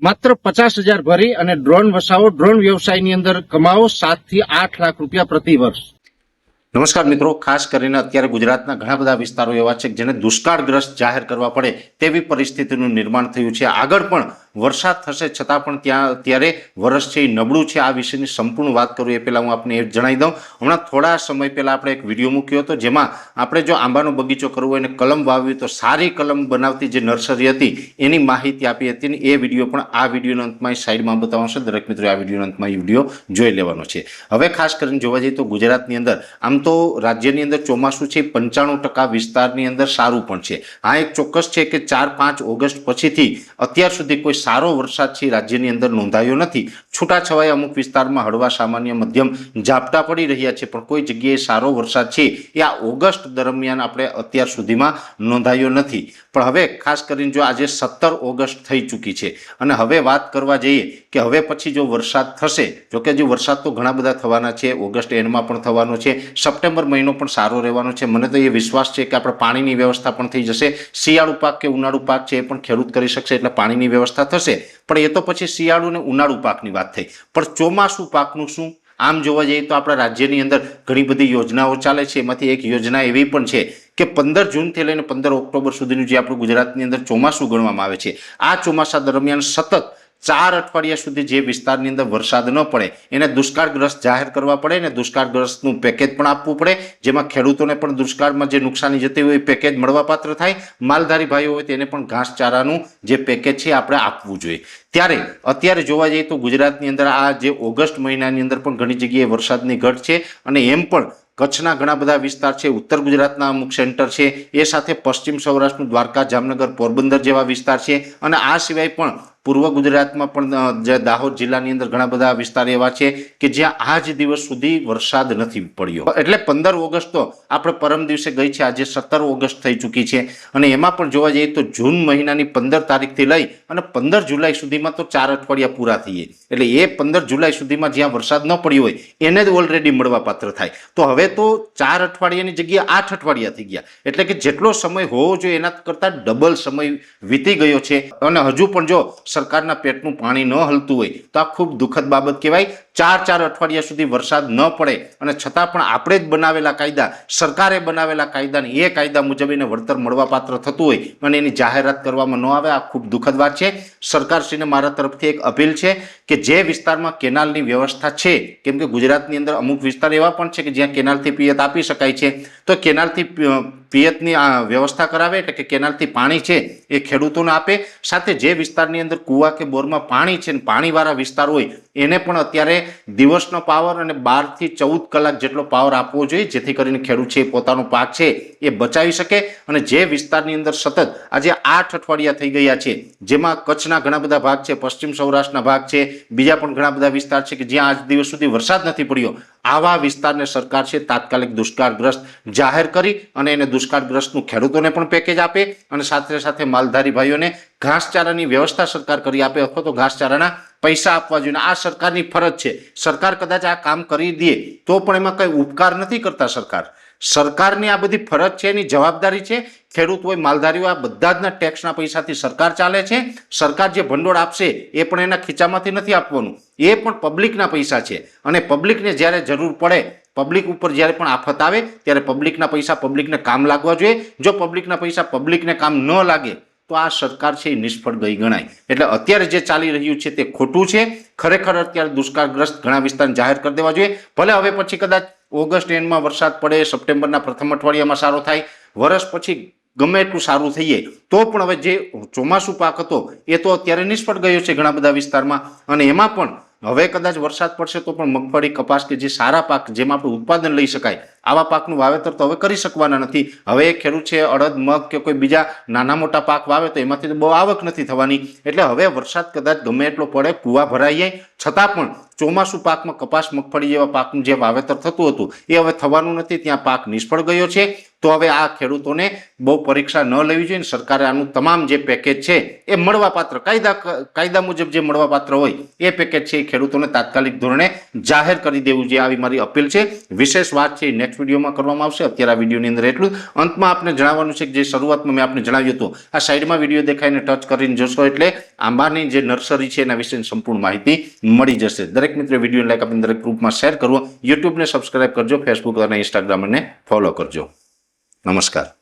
માત્ર 50,000 ભરી અને ડ્રોન વસાવો, ડ્રોન વ્યવસાયની અંદર કમાવો 7 થી 8 લાખ રૂપિયા પ્રતિ વર્ષ। નમસ્કાર મિત્રો, ખાસ કરીને અત્યારે ગુજરાતના ઘણા બધા વિસ્તારો એવા છે જેને દુષ્કાળગ્રસ્ત જાહેર કરવા પડે તેવી પરિસ્થિતિનું નિર્માણ થયું છે। આગળ પણ વરસાદ થશે છતાં પણ અત્યારે વર્ષ છે એ નબળું છે। આ વિશેની સંપૂર્ણ વાત કરું એ પહેલા હું આપને એ જણાવી દઉં, હમણાં થોડા સમય પહેલા આપણે એક વિડીયો મૂક્યો હતો જેમાં આપણે જો આંબાનો બગીચો કરવો હોય અને કલમ વાવવી તો સારી કલમ બનાવતી જે નર્સરી હતી એની માહિતી આપી હતી ને એ વિડીયો પણ આ વિડીયોના અંતમાં સાઈડમાં બતાવવાનો છે। દરેક મિત્રો આ વિડીયોના અંતમાં એ વિડીયો જોઈ લેવાનો છે। હવે ખાસ કરીને જોવા જઈએ તો ગુજરાતની અંદર આમ તો રાજ્યની અંદર ચોમાસું છે 95% વિસ્તારની અંદર સારું પણ છે। આ એક ચોક્કસ છે કે 4-5 ઓગસ્ટ પછીથી અત્યાર સુધી કોઈ સારો વરસાદ છે રાજ્યની અંદર નોંધાયો નથી। છૂટાછવાયા અમુક વિસ્તારમાં હળવા સામાન્ય મધ્યમ ઝાપટા પડી રહ્યા છે, પણ કોઈ જગ્યાએ સારો વરસાદ છે એ આ ઓગસ્ટ દરમિયાન આપણે અત્યાર સુધીમાં નોંધાયો નથી। પણ હવે ખાસ કરીને જો આજે 17 ઓગસ્ટ થઈ ચૂકી છે અને હવે વાત કરવા જઈએ કે હવે પછી જો વરસાદ થશે, જોકે જો વરસાદ તો ઘણા બધા થવાના છે, ઓગસ્ટ એન્ડમાં પણ થવાનો છે, સપ્ટેમ્બર મહિનો પણ સારો રહેવાનો છે। મને તો એ વિશ્વાસ છે કે આપણે પાણીની વ્યવસ્થા પણ થઈ જશે। શિયાળુ પાક કે ઉનાળુ પાક છે એ પણ ખેડૂત કરી શકશે એટલે પાણીની વ્યવસ્થા થશે। પણ એ તો પછી શિયાળુ અને ઉનાળુ પાકની વાત થઈ, પણ ચોમાસું પાકનું શું? આમ જોવા જઈએ તો આપણા રાજ્યની અંદર ઘણી બધી યોજનાઓ ચાલે છે, એમાંથી એક યોજના એવી પણ છે કે 15 જૂનથી લઈને 15 ઓક્ટોબર સુધીનું જે આપણું ગુજરાતની અંદર ચોમાસું ગણવામાં આવે છે, આ ચોમાસા દરમિયાન સતત 4 અઠવાડિયા સુધી જે વિસ્તારની અંદર વરસાદ ન પડે એને દુષ્કાળગ્રસ્ત જાહેર કરવા પડે ને દુષ્કાળગ્રસ્તનું પેકેજ પણ આપવું પડે, જેમાં ખેડૂતોને પણ દુષ્કાળમાં જે નુકસાની જતી હોય એ પેકેજ મળવાપાત્ર થાય। માલધારી ભાઈઓ હોય તેને પણ ઘાસચારાનું જે પેકેજ છે આપણે આપવું જોઈએ। ત્યારે અત્યારે જોવા જઈએ તો ગુજરાતની અંદર આ જે ઓગસ્ટ મહિનાની અંદર પણ ઘણી જગ્યાએ વરસાદની ઘટ છે અને એમ પણ કચ્છના ઘણા બધા વિસ્તાર છે, ઉત્તર ગુજરાતના અમુક સેન્ટર છે, એ સાથે પશ્ચિમ સૌરાષ્ટ્રનું દ્વારકા, જામનગર, પોરબંદર જેવા વિસ્તાર છે અને આ સિવાય પણ પૂર્વ ગુજરાતમાં પણ જે દાહોદ જિલ્લાની અંદર ઘણા બધા વિસ્તાર એવા છે કે જ્યાં આજ દિવસ સુધી વરસાદ નથી પડ્યો। એટલે 15 ઓગસ્ટ તો આપણે પરમ દિવસે ગઈ છે, આજે 17 ઓગસ્ટ થઈ ચૂકી છે અને એમાં પણ જોવા જઈએ તો જૂન મહિનાની 15 તારીખથી લઈ અને 15 જુલાઈ સુધીમાં તો 4 અઠવાડિયા પૂરા થઈએ એટલે એ 15 જુલાઈ સુધીમાં જ્યાં વરસાદ ન પડ્યો હોય એને જ ઓલરેડી મળવાપાત્ર થાય। તો હવે તો 4 અઠવાડિયાની જગ્યાએ 8 અઠવાડિયા થઈ ગયા, એટલે કે જેટલો સમય હોવો જોઈએ એના કરતાં ડબલ સમય વીતી ગયો છે અને હજુ પણ જો સરકારના પેટનું પાણી ન હલતું હોય તો આ ખૂબ દુઃખદ બાબત કહેવાય। 4 અઠવાડિયા સુધી વરસાદ ન પડે અને છતાં પણ આપણે જ બનાવેલા કાયદા, સરકારે બનાવેલા કાયદાને એ કાયદા મુજબ એને વળતર મળવાપાત્ર થતું હોય અને એની જાહેરાત કરવામાં ન આવે, આ ખૂબ દુઃખદ વાત છે। સરકારશ્રીને મારા તરફથી એક અપીલ છે કે જે વિસ્તારમાં કેનાલની વ્યવસ્થા છે, કેમ કે ગુજરાતની અંદર અમુક વિસ્તાર એવા પણ છે કે જ્યાં કેનાલથી પિયત આપી શકાય છે, તો કેનાલથી પિયતની વ્યવસ્થા કરાવે, એટલે કે કેનાલથી પાણી છે એ ખેડૂતોને આપે। સાથે જે વિસ્તારની અંદર કુવા કે બોરમાં પાણી છે ને પાણીવાળા વિસ્તાર હોય એને પણ અત્યારે દિવસનો પાવર અને 12 થી 14 કલાક જેટલો પાવર આપવો જોઈએ, જેથી કરીને ખેડૂત છે પોતાનો પાક છે એ બચાવી શકે। અને જે વિસ્તારની અંદર સતત આજે 8 અઠવાડિયા થઈ ગયા છે, જેમાં કચ્છના ઘણા બધા ભાગ છે, પશ્ચિમ સૌરાષ્ટ્રના ભાગ છે, બીજા પણ ઘણા બધા વિસ્તાર છે કે જ્યાં આજ દિવસ સુધી વરસાદ નથી પડ્યો, આવા વિસ્તારને સરકાર છે તાત્કાલિક દુષ્કાળગ્રસ્ત જાહેર કરી અને એને દુષ્કાળગ્રસ્તનું ખેડૂતોને પણ પેકેજ આપે અને સાથે સાથે માલધારી ભાઈઓને ઘાસચારાની વ્યવસ્થા સરકાર કરી આપે અથવા તો ઘાસચારાના પૈસા આપવા જોઈએ। આ સરકારની ફરજ છે। સરકાર કદાચ આ કામ કરી દે તો પણ એમાં કઈ ઉપકાર નથી કરતા સરકારની આ બધી ફરજ છે, એની જવાબદારી છે। ખેડૂત હોય, માલધારીઓ, આ બધા જ ટેક્સના પૈસાથી સરકાર ચાલે છે। સરકાર જે ભંડોળ આપશે એ પણ એના ખીચામાંથી નથી આપવાનું, એ પણ પબ્લિકના પૈસા છે અને પબ્લિકને જ્યારે જરૂર પડે, પબ્લિક ઉપર જ્યારે પણ આફત આવે ત્યારે પબ્લિકના પૈસા પબ્લિકને કામ લાગવા જોઈએ। જો પબ્લિકના પૈસા પબ્લિકને કામ ન લાગે તો આ સરકાર છે એ નિષ્ફળ ગઈ ગણાય। એટલે અત્યારે જે ચાલી રહ્યું છે તે ખોટું છે। ખરેખર અત્યારે દુષ્કાળગ્રસ્ત ઘણા વિસ્તારને જાહેર કરી દેવા જોઈએ। ભલે હવે પછી કદાચ ઓગસ્ટ એન્ડમાં વરસાદ પડે, સપ્ટેમ્બરના પ્રથમ અઠવાડિયામાં સારો થાય, વર્ષ પછી ગમે એટલું સારું થઈએ તો પણ હવે જે ચોમાસું પાક હતો એ તો અત્યારે નિષ્ફળ ગયો છે ઘણા બધા વિસ્તારમાં અને એમાં પણ હવે કદાચ વરસાદ પડશે તો પણ મગફળી, કપાસ કે જે સારા પાક જેમાં આપણે ઉત્પાદન લઈ શકાય આવા પાકનું વાવેતર તો હવે કરી શકવાના નથી। હવે ખેડૂત છે અડદ, મગ કે કોઈ બીજા નાના મોટા પાક વાવે તો એમાંથી તો બહુ આવક નથી થવાની। એટલે હવે વરસાદ કદાચ ગમે એટલો પડે, કૂવા ભરાઈ જાય, છતાં પણ ચોમાસું પાકમાં કપાસ, મગફળી જેવા પાકનું જે વાવેતર થતું હતું એ હવે થવાનું નથી, ત્યાં પાક નિષ્ફળ ગયો છે। તો હવે આ ખેડૂતોને બહુ પરીક્ષા ન લેવી જોઈએ. સરકારે આનું તમામ જે પેકેજ છે એ મળવાપાત્ર કાયદા મુજબ જે મળવાપાત્ર હોય એ પેકેજ છે એ ખેડૂતોને તાત્કાલિક ધોરણે જાહેર કરી દેવું જોઈએ, આવી મારી અપીલ છે. વિશેષ વાત છે એ નેક્સ્ટ વિડીયોમાં કરવામાં આવશે. અત્યારે આ વિડીયોની અંદર એટલું. અંતમાં આપને જણાવવાનું છે કે જે શરૂઆતમાં મેં આપને જણાવ્યું હતું, આ સાઈડમાં વિડીયો દેખાઈને ટચ કરીને જોશો એટલે આંબાની જે નર્સરી છે એના વિશેની સંપૂર્ણ માહિતી મળી જશે. દરેક મિત્રો વિડીયો લાઈક આપીને દરેક ગ્રુપમાં શેર કરવો, યુટ્યુબને સબસ્ક્રાઇબ કરજો, ફેસબુક અને ઇન્સ્ટાગ્રામને ફોલો કરજો. નમસ્કાર.